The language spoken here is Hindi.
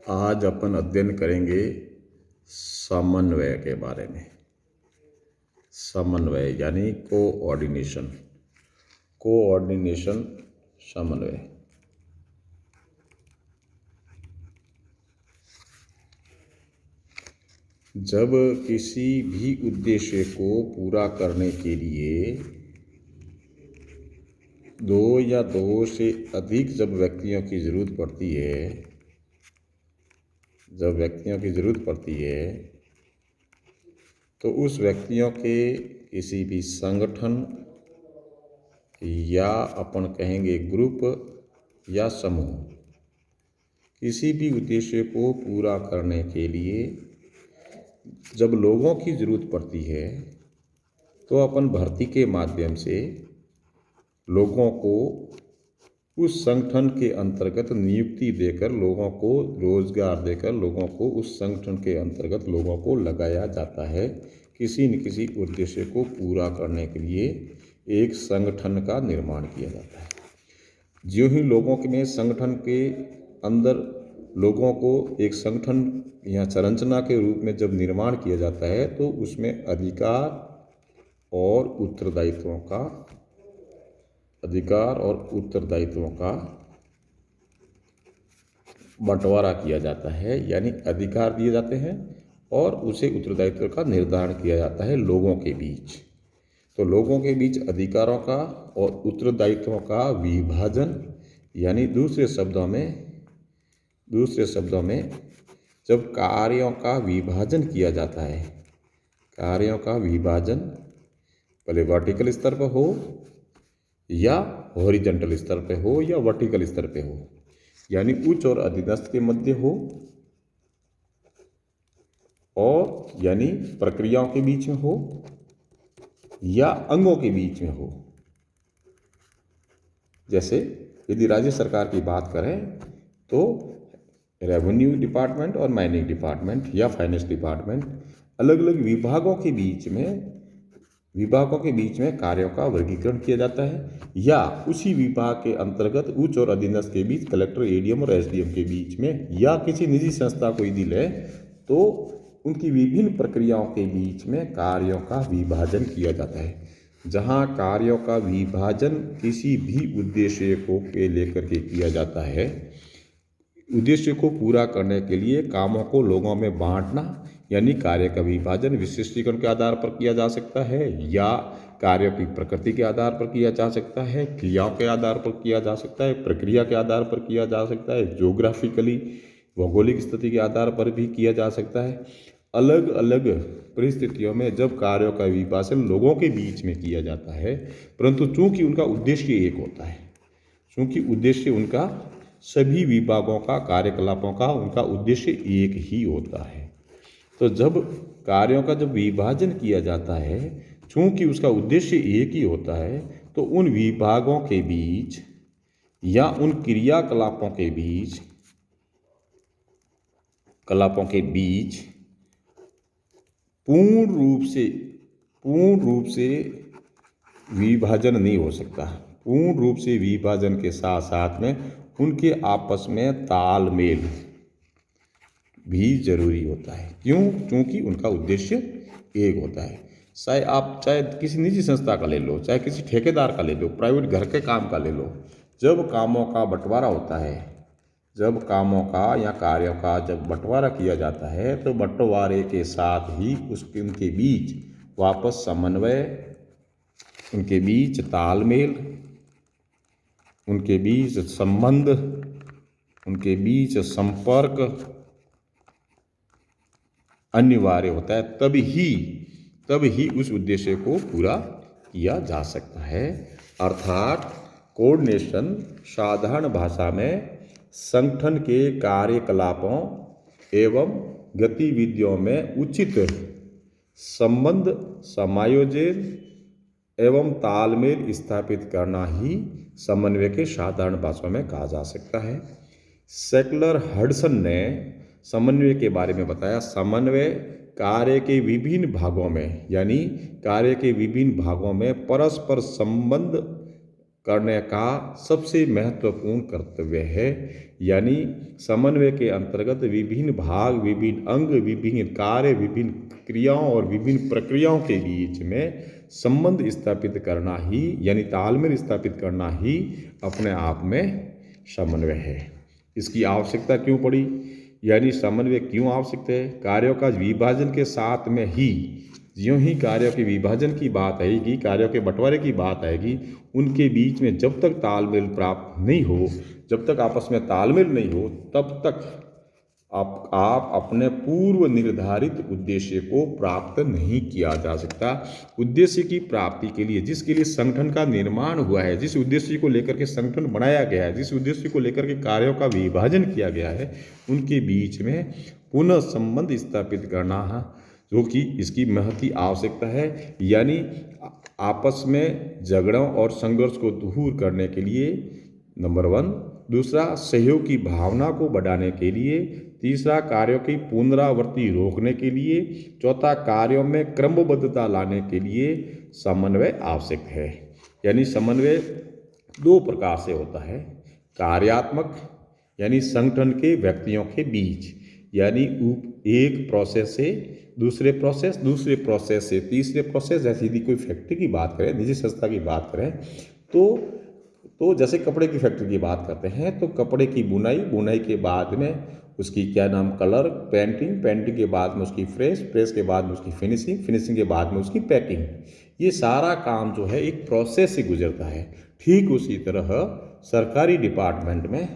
आज अपन अध्ययन करेंगे समन्वय के बारे में। समन्वय यानी कोऑर्डिनेशन। कोऑर्डिनेशन, समन्वय। जब किसी भी उद्देश्य को पूरा करने के लिए दो या दो से अधिक जब व्यक्तियों की ज़रूरत पड़ती है, तो उस व्यक्तियों के किसी भी संगठन या अपन कहेंगे ग्रुप या समूह, किसी भी उद्देश्य को पूरा करने के लिए जब लोगों की ज़रूरत पड़ती है, तो अपन भर्ती के माध्यम से लोगों को उस संगठन के अंतर्गत नियुक्ति देकर, लोगों को रोजगार देकर, लोगों को उस संगठन के अंतर्गत लोगों को लगाया जाता है। किसी न किसी उद्देश्य को पूरा करने के लिए एक संगठन का निर्माण किया जाता है। ज्यों ही लोगों में संगठन के अंदर लोगों को एक संगठन या संरचना के रूप में जब निर्माण किया जाता है, तो उसमें अधिकार और उत्तरदायित्वों का बंटवारा किया जाता है। यानी अधिकार दिए जाते हैं और उसे उत्तरदायित्व का निर्धारण किया जाता है लोगों के बीच। तो लोगों के बीच अधिकारों का और उत्तरदायित्वों का विभाजन, यानी दूसरे शब्दों में जब कार्यों का विभाजन किया जाता है, कार्यों का विभाजन भले वर्टिकल स्तर पर हो या हॉरिजॉन्टल स्तर पे हो या वर्टिकल स्तर पे हो, यानी उच्च और अधीनस्थ के मध्य हो, और यानी प्रक्रियाओं के बीच में हो या अंगों के बीच में हो। जैसे यदि राज्य सरकार की बात करें तो रेवेन्यू डिपार्टमेंट और माइनिंग डिपार्टमेंट या फाइनेंस डिपार्टमेंट, अलग अलग विभागों के बीच में कार्यों का वर्गीकरण किया जाता है। या उसी विभाग के अंतर्गत उच्च और अधीनस्थ के बीच कलेक्टर, एडीएम और एसडीएम के बीच में, या किसी निजी संस्था को यदि ले तो उनकी विभिन्न प्रक्रियाओं के बीच में कार्यों का विभाजन किया जाता है। जहां कार्यों का विभाजन किसी भी उद्देश्य को लेकर के किया जाता है, उद्देश्य को पूरा करने के लिए कामों को लोगों में बांटना, यानी कार्य का विभाजन विशिष्टीकरण के आधार पर किया जा सकता है, या कार्यों की प्रकृति के आधार पर किया जा सकता है, क्रियाओं के आधार पर किया जा सकता है, प्रक्रिया के आधार पर किया जा सकता है, ज्योग्राफिकली भौगोलिक स्थिति के आधार पर भी किया जा सकता है। अलग अलग परिस्थितियों में जब कार्यों का विभाजन लोगों के बीच में किया जाता है, परंतु चूंकि उनका उद्देश्य एक होता है, चूंकि उद्देश्य उनका सभी विभागों का, कार्यकलापों का उनका उद्देश्य एक ही होता है, तो जब कार्यों का जब विभाजन किया जाता है, चूंकि उसका उद्देश्य एक ही होता है, तो उन विभागों के बीच या उन क्रियाकलापों के बीच पूर्ण रूप से विभाजन नहीं हो सकता। पूर्ण रूप से विभाजन के साथ साथ में उनके आपस में तालमेल भी जरूरी होता है। क्यों? क्योंकि उनका उद्देश्य एक होता है। चाहे किसी निजी संस्था का ले लो, चाहे किसी ठेकेदार का ले लो, प्राइवेट घर के काम का ले लो, जब कामों का बंटवारा होता है, जब कामों का या कार्यों का जब बंटवारा किया जाता है, तो बंटवारे के साथ ही उनके बीच वापस समन्वय, उनके बीच तालमेल, उनके बीच संबंध, उनके बीच संपर्क अनिवार्य होता है। तब ही उस उद्देश्य को पूरा किया जा सकता है। अर्थात कोऑर्डिनेशन साधारण भाषा में संगठन के कार्यकलापों एवं गतिविधियों में उचित संबंध, समायोजन एवं तालमेल स्थापित करना ही समन्वय के साधारण भाषा में कहा जा सकता है। सेकलर हडसन ने समन्वय के बारे में बताया। समन्वय कार्य के विभिन्न भागों में, यानी कार्य के विभिन्न भागों में परस्पर संबंध करने का सबसे महत्वपूर्ण कर्तव्य है। यानी समन्वय के अंतर्गत विभिन्न भाग, विभिन्न अंग, विभिन्न कार्य, विभिन्न क्रियाओं और विभिन्न प्रक्रियाओं के बीच में संबंध स्थापित करना ही, यानी तालमेल स्थापित करना ही अपने आप में समन्वय है। इसकी आवश्यकता क्यों पड़ी, यानी समन्वय क्यों आवश्यक है? कार्यों का विभाजन के साथ में ही, ज्यों ही कार्यों के विभाजन की बात आएगी, कार्यों के बंटवारे की बात आएगी, उनके बीच में जब तक तालमेल प्राप्त नहीं हो, जब तक आपस में तालमेल नहीं हो, तब तक आप अपने पूर्व निर्धारित उद्देश्य को प्राप्त नहीं किया जा सकता। उद्देश्य की प्राप्ति के लिए, जिसके लिए संगठन का निर्माण हुआ है, जिस उद्देश्य को लेकर के संगठन बनाया गया है, जिस उद्देश्य को लेकर के कार्यों का विभाजन किया गया है, उनके बीच में पुनः संबंध स्थापित करना है, जो कि इसकी महती आवश्यकता है। यानी आपस में झगड़ों और संघर्ष को दूर करने के लिए नंबर 1, दूसरा सहयोग की भावना को बढ़ाने के लिए, तीसरा कार्यों की पुनरावृत्ति रोकने के लिए, चौथा कार्यों में क्रमबद्धता लाने के लिए समन्वय आवश्यक है। यानी समन्वय 2 प्रकार से होता है। कार्यात्मक, यानी संगठन के व्यक्तियों के बीच, यानी एक प्रोसेस से दूसरे प्रोसेस, दूसरे प्रोसेस से तीसरे प्रोसेस। जैसे यदि कोई फैक्ट्री की बात करें, निजी संस्था की बात करें, तो जैसे कपड़े की फैक्ट्री की बात करते हैं, तो कपड़े की बुनाई, बुनाई के बाद में उसकी कलर, पेंटिंग के बाद में उसकी प्रेस के बाद में उसकी फिनिशिंग के बाद में उसकी पैकिंग। ये सारा काम जो है एक प्रोसेस से गुजरता है। ठीक उसी तरह सरकारी डिपार्टमेंट में,